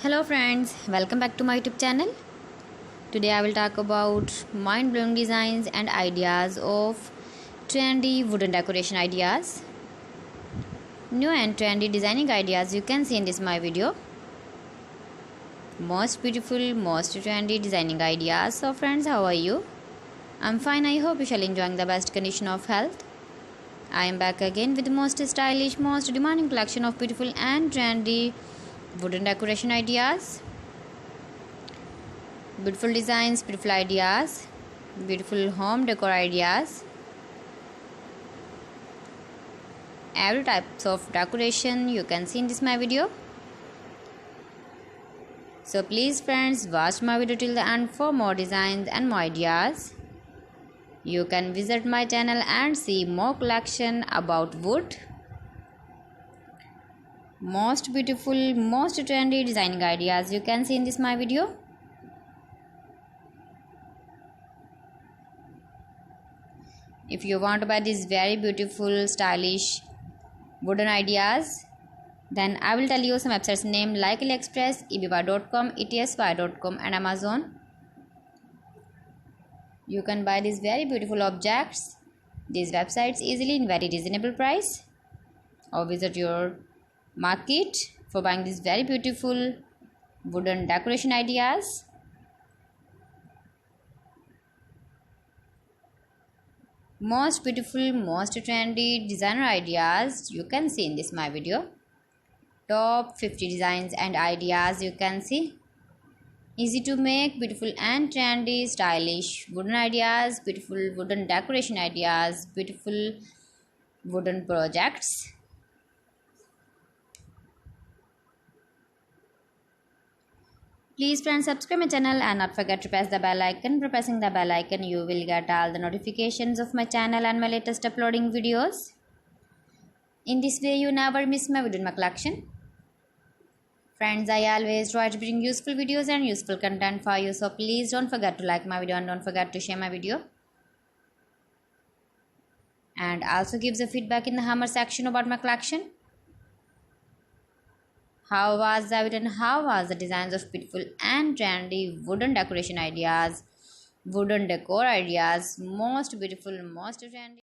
Hello friends, welcome back to my YouTube channel. Today I will talk about mind-blowing designs and ideas of trendy wooden decoration ideas. New and trendy designing ideas you can see in this my video. Most beautiful, most trendy designing ideas. So friends, how are you? I'm fine. I hope you shall enjoying the best condition of health. I am back again with the most stylish, most demanding collection of beautiful and trendy wooden decoration ideas. Beautiful designs, beautiful ideas, beautiful home decor ideas. Every types of decoration you can see in this my video. So please friends, watch my video till the end for more designs and more ideas. You can visit my channel and see more collection about wood. Most beautiful, most trendy designing ideas you can see in this my video. If you want to buy these very beautiful, stylish wooden ideas, then I will tell you some websites name like AliExpress, eBay.com, etsy.com and Amazon. You can buy these very beautiful objects, these websites easily in very reasonable price, or visit your market for buying these very beautiful wooden decoration ideas. Most beautiful, most trendy designer ideas you can see in this my video. Top 50 designs and ideas you can see. Easy to make, beautiful and trendy, stylish wooden ideas, beautiful wooden decoration ideas, beautiful wooden projects. Please friends, subscribe my channel and not forget to press the bell icon. By pressing the bell icon, you will get all the notifications of my channel and my latest uploading videos. In this way, you never miss my video in my collection. Friends, I always try to bring useful videos and useful content for you. So please don't forget to like my video and don't forget to share my video. And also give the feedback in the hammer section about my collection. How was the video and how was the designs of beautiful and trendy wooden decoration ideas, wooden decor ideas, most beautiful, most trendy.